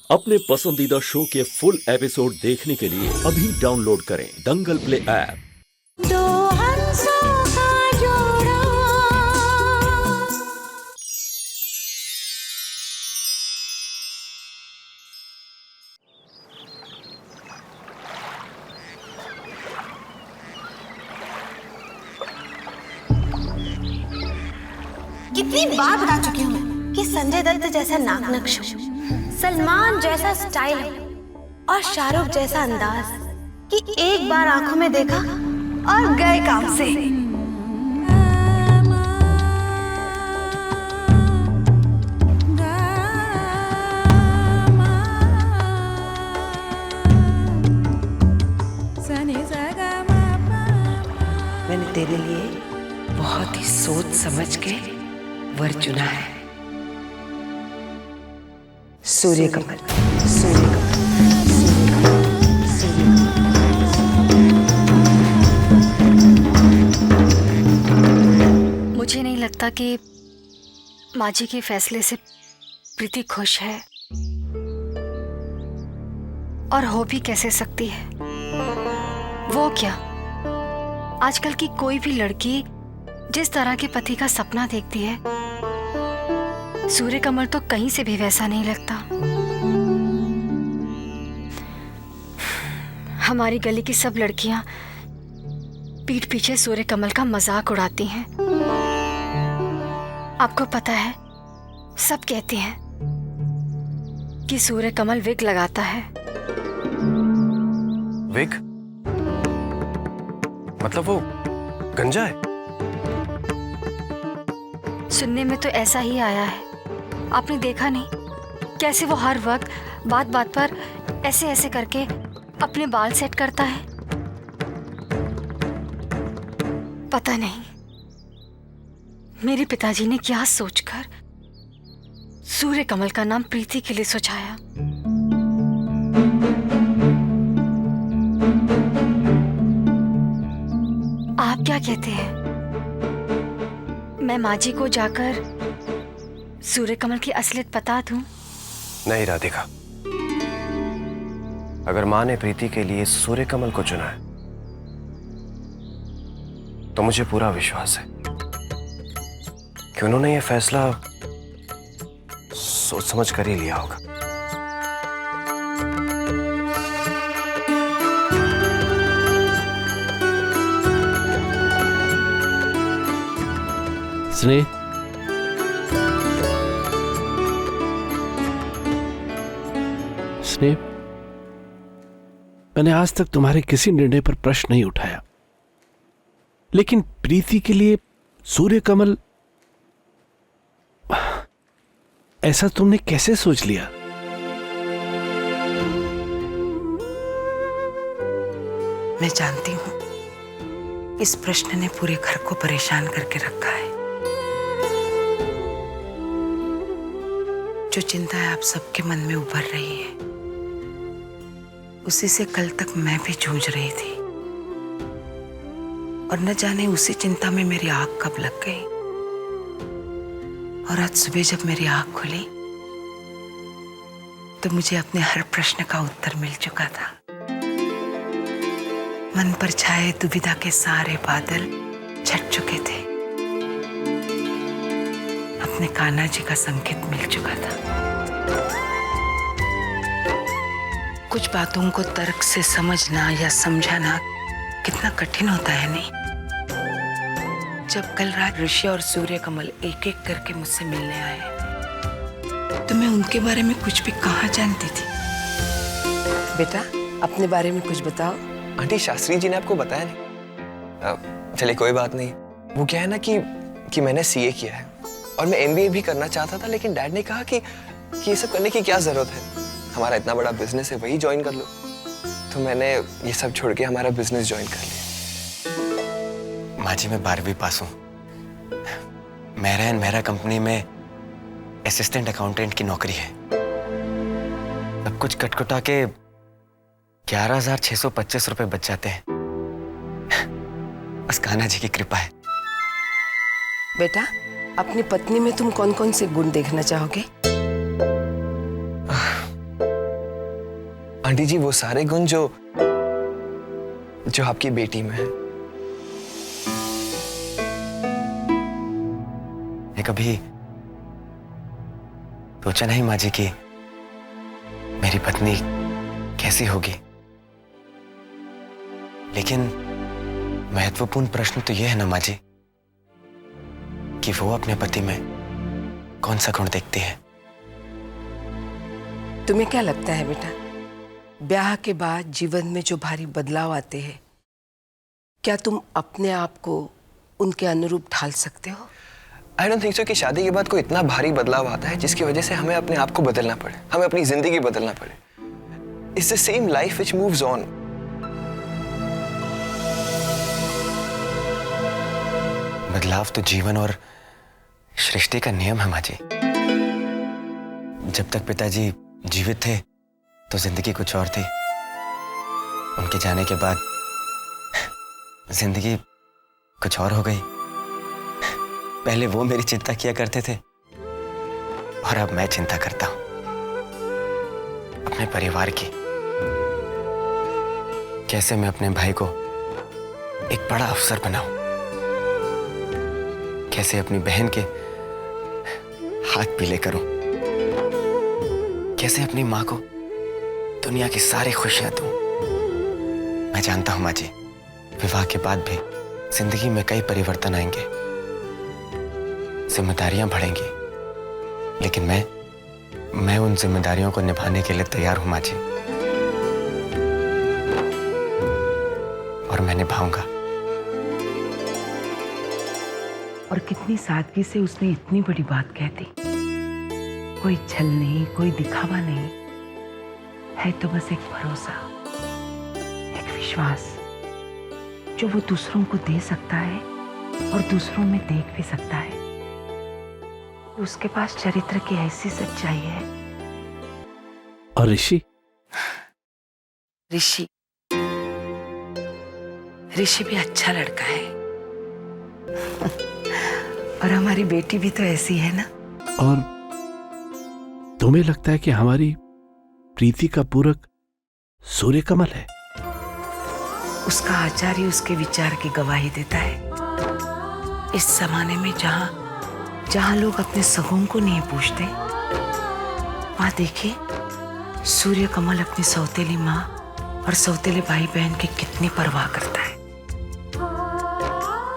अपने पसंदीदा शो के फुल एपिसोड देखने के लिए अभी डाउनलोड करें दंगल प्ले ऐप। दो हंसों का जोड़ा। कितनी बार बता चुकी हूँ कि संजय दत्त जैसा नाक नक्श हो, सलमान जैसा स्टाइल हो और शाहरुख जैसा अंदाज कि एक बार आंखों में देखा और गए काम से। मैंने तेरे लिए बहुत ही सोच समझ के वर चुना है। सूर्य कमल, सूर्य कमल, सूर्य कमल, सूर्य कमल। मुझे नहीं लगता कि माँ जी के फैसले से प्रीति खुश है, और हो भी कैसे सकती है। वो क्या, आजकल की कोई भी लड़की जिस तरह के पति का सपना देखती है, सूर्य कमल तो कहीं से भी वैसा नहीं लगता। हमारी गली की सब लड़कियां पीठ पीछे सूर्य कमल का मजाक उड़ाती हैं। आपको पता है, सब कहते हैं कि सूर्य कमल विग लगाता है। विग? मतलब वो गंजा है? सुनने में तो ऐसा ही आया है। आपने देखा नहीं कैसे वो हर वक्त बात बात पर ऐसे ऐसे करके अपने बाल सेट करता है? पता नहीं मेरे पिताजी ने क्या सोचकर सूर्य कमल का नाम प्रीति के लिए सुझाया। आप क्या कहते हैं, मैं माँ जी को जाकर सूर्य कमल की असलियत बता दूं? नहीं राधिका, अगर माँ ने प्रीति के लिए सूर्य कमल को चुना है तो मुझे पूरा विश्वास है कि उन्होंने ये फैसला सोच समझ कर ही लिया होगा। स्नेह, स्नेह, मैंने आज तक तुम्हारे किसी निर्णय पर प्रश्न नहीं उठाया, लेकिन प्रीति के लिए सूर्य कमल, ऐसा तुमने कैसे सोच लिया? मैं जानती हूँ इस प्रश्न ने पूरे घर को परेशान करके रखा है। जो चिंता आप सबके मन में उभर रही है, उसी से कल तक मैं भी जूझ रही थी, और न जाने उसी चिंता में मेरी आंख कब लग गई। और आज सुबह जब मेरी आंख खुली तो मुझे अपने हर प्रश्न का उत्तर मिल चुका था। मन पर छाए दुविधा के सारे बादल छट चुके थे। अपने कान्हा जी का संकेत मिल चुका था। कुछ बातों को तर्क से समझना या समझाना कितना कठिन होता है, नहीं? जब कल रात ऋषि और सूर्य कमल एक एक करके मुझसे मिलने आए तो मैं उनके बारे में कुछ भी कहाँ जानती थी। बेटा, अपने बारे में कुछ बताओ। आंटी, शास्त्री जी ने आपको बताया नहीं? चलिए कोई बात नहीं। वो क्या है ना कि मैंने सीए किया है और मैं एमबीए भी करना चाहता था, लेकिन डैड ने कहा कि ये सब करने की क्या जरूरत है, हमारा इतना बड़ा बिजनेस है, वही ज्वाइन कर लो। तो मैंने ये सब छोड़ के हमारा बिजनेस ज्वाइन कर लिया। माँ जी, मैं 12वीं पास हूँ। मेरा एंड मेरा कंपनी में असिस्टेंट अकाउंटेंट की नौकरी है। सब कुछ कटकुटा के 11,625 रुपए बच जाते हैं। बस कान्हा जी की कृपा है। बेटा, अपनी पत्नी में तुम कौन कौन से गुण देखना चाहोगे? आंटी जी वो सारे गुण जो आपकी बेटी में है। मैं कभी सोचा नहीं माँ जी कि मेरी पत्नी कैसी होगी, लेकिन महत्वपूर्ण प्रश्न तो यह है ना माँ जी कि वो अपने पति में कौन सा गुण देखती है। तुम्हें क्या लगता है बेटा, ब्याह के बाद जीवन में जो भारी बदलाव आते हैं, क्या तुम अपने आप को उनके अनुरूप ढाल सकते हो? आई डोंट थिंक सो कि शादी के बाद कोई इतना भारी बदलाव आता है जिसकी वजह से हमें अपने आप को बदलना पड़े, हमें अपनी जिंदगी बदलना पड़े। It's the same life which moves on. बदलाव तो जीवन और सृष्टि का नियम है माँ जी। जब तक पिताजी जीवित थे तो जिंदगी कुछ और थी, उनके जाने के बाद जिंदगी कुछ और हो गई। पहले वो मेरी चिंता किया करते थे और अब मैं चिंता करता हूं अपने परिवार की। कैसे मैं अपने भाई को एक बड़ा अफसर बनाऊं, कैसे अपनी बहन के हाथ पीले करूं, कैसे अपनी मां को दुनिया की सारी खुशियां दूं। मैं जानता हूं मां जी, विवाह के बाद भी जिंदगी में कई परिवर्तन आएंगे, जिम्मेदारियां बढ़ेंगी, लेकिन मैं उन जिम्मेदारियों को निभाने के लिए तैयार हूं मां जी, और मैं निभाऊंगा। और कितनी सादगी से उसने इतनी बड़ी बात कह दी। कोई छल नहीं, कोई दिखावा नहीं, है तो बस एक भरोसा, एक विश्वास जो वो दूसरों को दे सकता है और दूसरों में देख भी सकता है। उसके पास चरित्र की ऐसी सच्चाई है। और ऋषि भी अच्छा लड़का है। और हमारी बेटी भी तो ऐसी है ना। और तुम्हें लगता है कि हमारी प्रीति का पूरक सूर्य कमल है? उसका आचार ही उसके विचार की गवाही देता है। इस जमाने में जहां लोग अपने सगों को नहीं पूछते, वहां देखिए सूर्य कमल अपनी सौतेली माँ और सौतेले भाई बहन की कितनी परवाह करता है।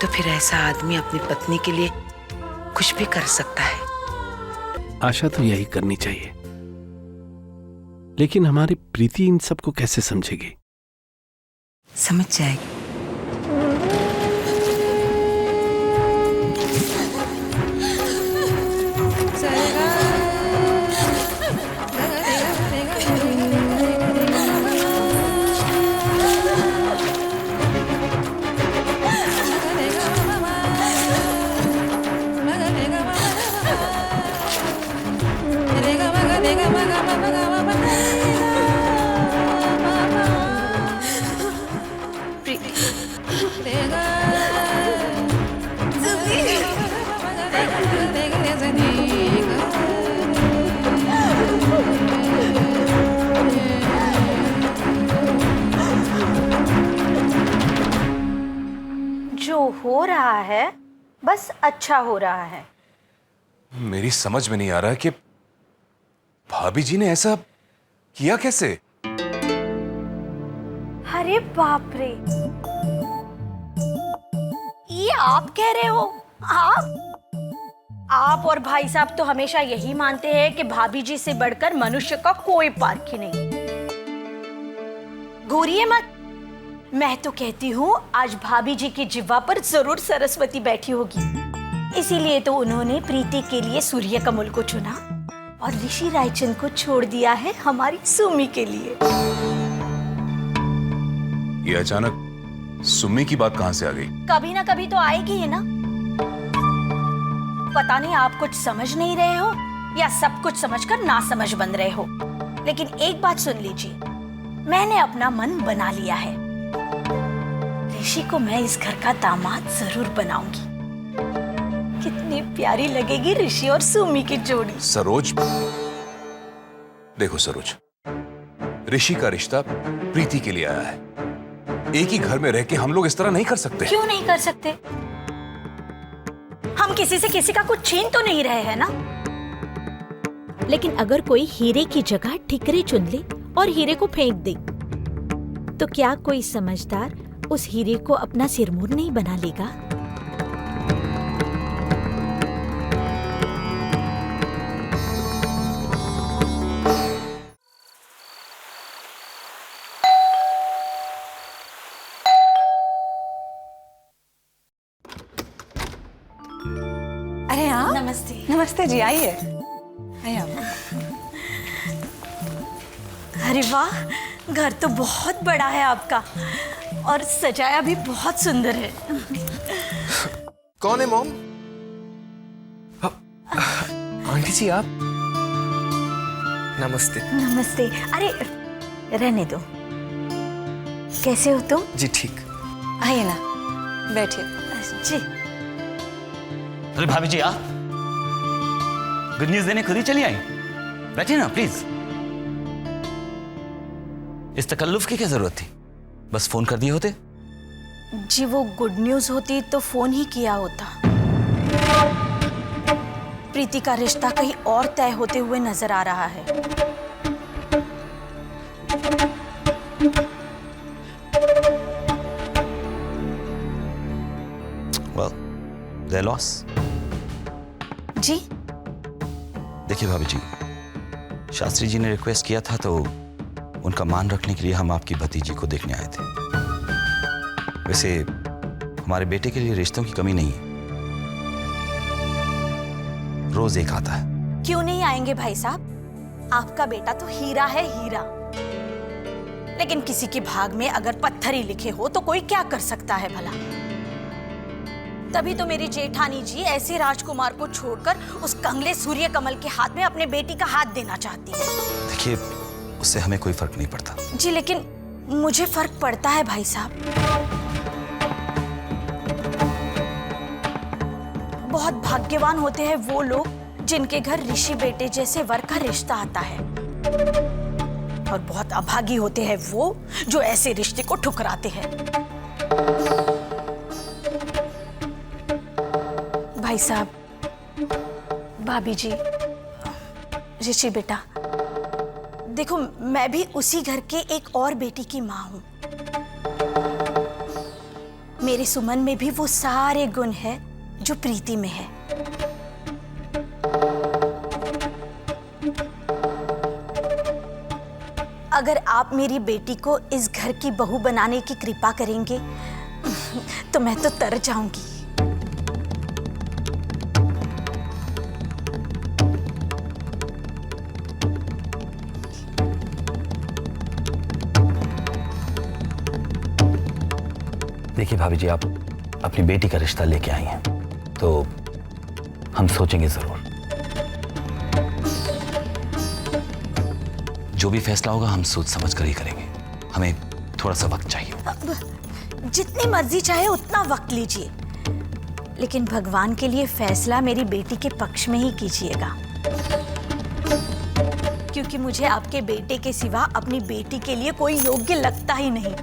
तो फिर ऐसा आदमी अपनी पत्नी के लिए कुछ भी कर सकता है। आशा तो यही करनी चाहिए, लेकिन हमारी प्रीति इन सबको कैसे समझेगी? समझ जाएगी। जो हो रहा है बस अच्छा हो रहा है। मेरी समझ में नहीं आ रहा कि भाभी जी ने ऐसा किया कैसे? अरे बाप रे, ये आप कह रहे हो? आप और भाई साहब तो हमेशा यही मानते हैं कि भाभी जी से बढ़कर मनुष्य का कोई पार्क ही नहीं। घूरिए मत। मैं तो कहती हूँ आज भाभी जी की जिह्वा पर जरूर सरस्वती बैठी होगी। इसीलिए तो उन्होंने प्रीति के लिए सूर्य कमल को चुना और ऋषि रायचंद को छोड़ दिया है हमारी सुमी के लिए। ये अचानक सुमी की बात कहां से आ गई? कभी ना कभी तो आएगी ही ना। पता नहीं आप कुछ समझ नहीं रहे हो या सब कुछ समझकर ना समझ बन रहे हो, लेकिन एक बात सुन लीजिए, मैंने अपना मन बना लिया है। ऋषि को मैं इस घर का दामाद जरूर बनाऊंगी। कितनी प्यारी लगेगी ऋषि और सुमी की जोड़ी। सरोज, देखो सरोज, ऋषि का रिश्ता प्रीति के लिए आया है। एक ही घर में रह के हम लोग इस तरह नहीं कर सकते। क्यों नहीं कर सकते? हम किसी से किसी का कुछ छीन तो नहीं रहे हैं ना। लेकिन अगर कोई हीरे की जगह ठिकरे चुन ले और हीरे को फेंक दे, तो क्या कोई समझदार उस हीरे को अपना सिरमौर नहीं बना लेगा? अरे हाँ, नमस्ते। नमस्ते जी, आइए आइए। अरे वाह, घर तो बहुत बड़ा है आपका और सजाया भी बहुत सुंदर है। कौन है मॉम? आंटी जी आप? नमस्ते। नमस्ते। अरे रहने दो। कैसे हो तुम? जी ठीक। आइए ना, बैठिए। जी। अरे भाभी जी आप गुड न्यूज देने खुद ही चली आई। बैठिए ना प्लीज। इस तकल्लुफ की क्या जरूरत थी? बस फोन कर दिए होते। जी वो गुड न्यूज होती तो फोन ही किया होता। प्रीति का रिश्ता कहीं और तय होते हुए नजर आ रहा है। Well, their loss. जी देखिए भाभी जी, शास्त्री जी ने रिक्वेस्ट किया था तो उनका मान रखने के लिए हम आपकी भतीजी को देखने आए थे। वैसे हमारे बेटे के लिए रिश्तों की कमी नहीं है, रोज एक आता है। क्यों नहीं आएंगे भाई साहब? आपका बेटा तो हीरा है, हीरा। लेकिन किसी के भाग में अगर पत्थर ही लिखे हो तो कोई क्या कर सकता है भला? तभी तो मेरी जेठानी जी ऐसे राजकुमार को छोड़कर उस कंगले सूर्य कमल के हाथ में अपने बेटी का हाथ देना चाहती है। देखिए उससे हमें कोई फर्क नहीं पड़ता। जी लेकिन मुझे फर्क पड़ता है भाई साहब। बहुत भाग्यवान होते हैं वो लोग जिनके घर ऋषि बेटे जैसे वर का रिश्ता आता है, और बहुत अभागी होते हैं वो जो ऐसे रिश्ते को ठुकराते हैं। भाई साहब, भाभी जी, ऋषि बेटा, देखो मैं भी उसी घर के एक और बेटी की माँ हूं। मेरे सुमन में भी वो सारे गुण हैं जो प्रीति में है। अगर आप मेरी बेटी को इस घर की बहू बनाने की कृपा करेंगे तो मैं तो तर जाऊंगी। देखिए भाभी जी, आप अपनी बेटी का रिश्ता लेके आई हैं तो हम सोचेंगे जरूर। जो भी फैसला होगा हम सोच समझ कर ही करेंगे। हमें थोड़ा सा वक्त चाहिए। जितनी मर्जी चाहे उतना वक्त लीजिए, लेकिन भगवान के लिए फैसला मेरी बेटी के पक्ष में ही कीजिएगा, क्योंकि मुझे आपके बेटे के सिवा अपनी बेटी के लिए कोई योग्य लगता ही नहीं।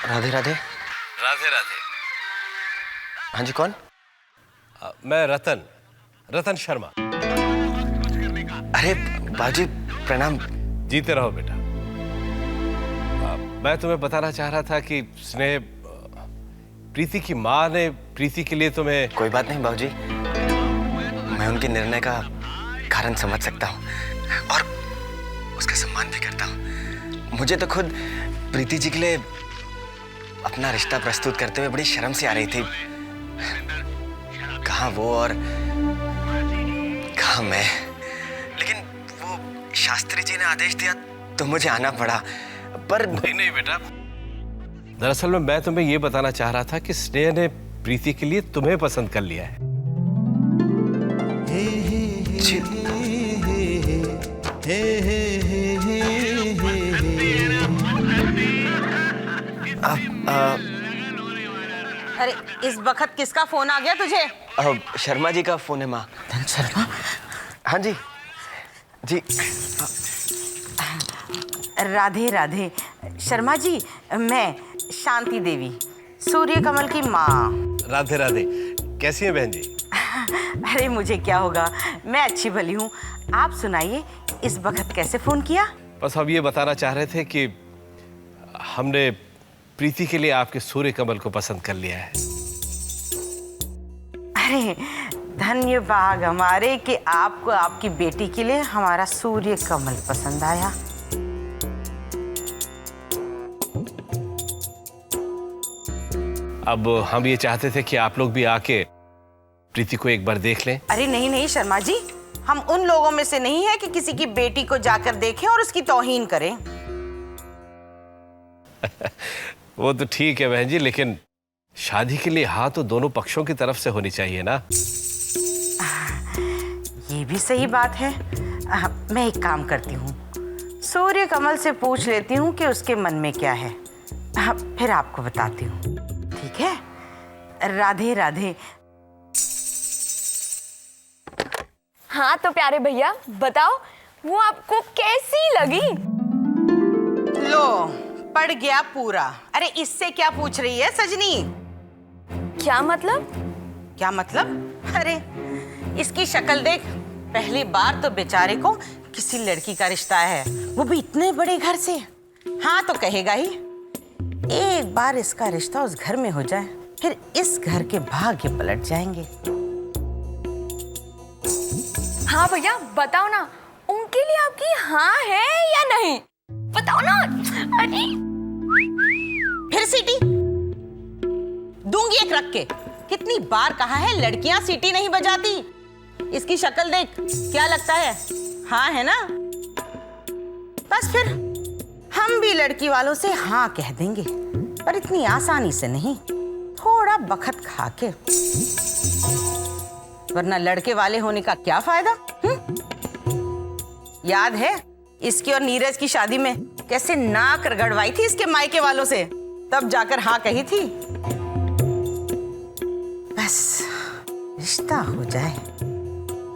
राधे राधे। राधे राधे। हाँ जी, कौन? मैं रतन शर्मा। अरे बाजी प्रणाम। जीते रहो बेटा। मैं तुम्हें बताना चाह रहा था कि स्नेह, प्रीति की माँ ने प्रीति के लिए तुम्हें। कोई बात नहीं बाबूजी, मैं उनके निर्णय का कारण समझ सकता हूँ और उसका सम्मान भी करता हूँ। मुझे तो खुद प्रीति जी के लिए अपना रिश्ता प्रस्तुत करते हुए बड़ी शर्म सी आ रही थी। कहाँ वो और कहाँ मैं। लेकिन वो शास्त्री जी ने आदेश दिया तो मुझे आना पड़ा। पर नहीं बेटा, दरअसल में मैं तुम्हें ये बताना चाह रहा था कि स्नेह ने प्रीति के लिए तुम्हें पसंद कर लिया है। अरे इस वक्त किसका फोन आ गया तुझे? शर्मा जी का फोन है माँ। धन शर्मा? हाँ जी जी। राधे राधे। शर्मा जी, मैं शांति देवी, सूर्य कमल की माँ। राधे राधे। कैसी है बहन जी? अरे मुझे क्या होगा, मैं अच्छी भली हूँ। आप सुनाइए, इस वक्त कैसे फोन किया? बस हम ये बताना चाह रहे थे कि हमने प्रीति के लिए आपके सूर्य कमल को पसंद कर लिया है। अरे धन्य भाग हमारे कि आपको आपकी बेटी के लिए हमारा सूर्य कमल पसंद आया। अब हम ये चाहते थे कि आप लोग भी आके प्रीति को एक बार देख लें। अरे नहीं नहीं शर्मा जी, हम उन लोगों में से नहीं है कि किसी की बेटी को जाकर देखें और उसकी तौहीन करें। वो तो ठीक है बहन जी, लेकिन शादी के लिए हाँ तो दोनों पक्षों की तरफ से होनी चाहिए ना। ये भी सही बात है। मैं एक काम करती हूँ, सूर्य कमल से पूछ लेती हूँ कि उसके मन में क्या है, फिर आपको बताती हूँ। ठीक है? राधे राधे। हाँ तो प्यारे भैया बताओ, वो आपको कैसी लगी? लो पड़ गया पूरा। अरे इससे क्या पूछ रही है सजनी? क्या मतलब? क्या मतलब? अरे इसकी शक्ल देख, पहली बार तो बेचारे को किसी लड़की का रिश्ता है, वो भी इतने बड़े घर से। हाँ तो कहेगा ही। एक बार इसका रिश्ता उस घर में हो जाए, फिर इस घर के भाग्य पलट जाएंगे। हाँ भैया बताओ ना, उनके लिए आपकी हाँ है या नहीं? बताओ ना। अरे फिर सीटी दूंगी एक रख के। कितनी बार कहा है, लड़कियां सीटी नहीं बजाती। इसकी शक्ल देख, क्या लगता है? हाँ है ना? बस फिर हम भी लड़की वालों से हाँ कह देंगे, पर इतनी आसानी से नहीं, थोड़ा बखत खा के। वरना लड़के वाले होने का क्या फायदा? याद है इसकी और नीरज की शादी में कैसे नाक रगड़वाई थी इसके मायके वालों से, तब जाकर हाँ कही थी। बस रिश्ता हो जाए।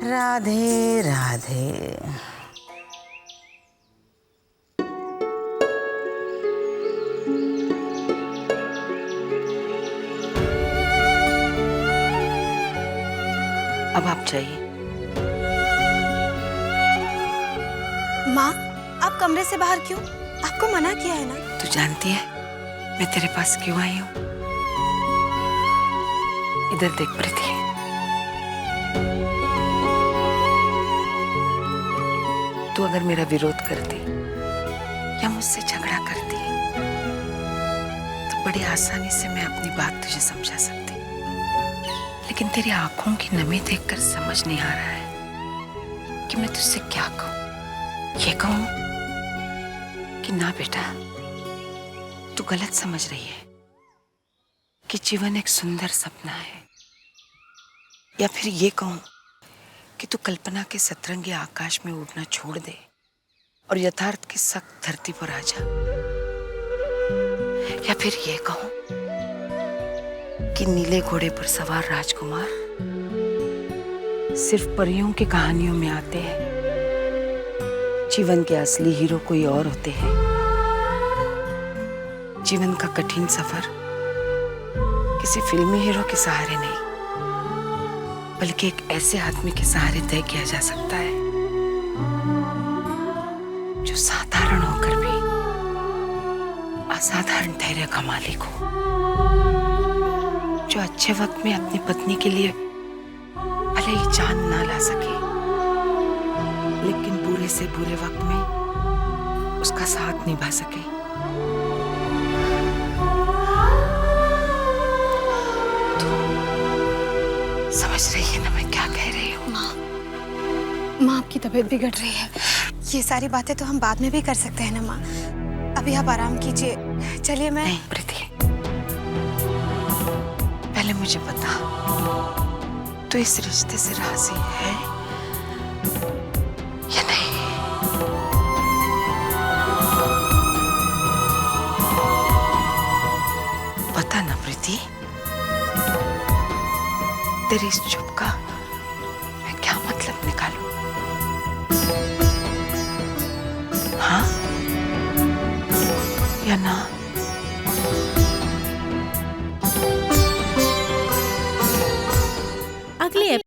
राधे राधे। अब आप जाइए। माँ, आप कमरे से बाहर क्यों? आपको मना किया है ना? तू जानती है मैं तेरे पास क्यों आई हूँ? इधर देख प्रीति, तू अगर मेरा विरोध करती या मुझसे झगड़ा करती तो बड़ी आसानी से मैं अपनी बात तुझे समझा सकती, लेकिन तेरी आंखों की नमी देखकर समझ नहीं आ रहा है कि मैं तुझसे क्या कहूँ। ये कहूँ कि ना बेटा, तू गलत समझ रही है कि जीवन एक सुंदर सपना है, या फिर ये कहूँ कि तू कल्पना के सतरंगी आकाश में उड़ना छोड़ दे और यथार्थ की सख्त धरती पर आ जा, या फिर ये कहूँ कि नीले घोड़े पर सवार राजकुमार सिर्फ परियों की कहानियों में आते हैं, जीवन के असली हीरो कोई और होते हैं। जीवन का कठिन सफर किसी फिल्मी हीरो के सहारे नहीं, बल्कि एक ऐसे आदमी के सहारे तय किया जा सकता है जो साधारण होकर भी असाधारण धैर्य का मालिक हो, जो अच्छे वक्त में अपनी पत्नी के लिए भले ही जान ना ला सके, लेकिन बुरे से बुरे वक्त में उसका साथ निभा सके। तो समझ रही है ना मैं क्या कह रही हूँ? माँ, आपकी तबीयत बिगड़ रही है। ये सारी बातें तो हम बाद में भी कर सकते हैं ना माँ। अभी आप आराम कीजिए, चलिए मैं। नहीं प्रीति, पहले मुझे बता, तू इस रिश्ते से राजी है या नहीं? बता ना प्रीति, तेरी इस चुप का मैं क्या मतलब निकालूं? हाँ या ना? अगले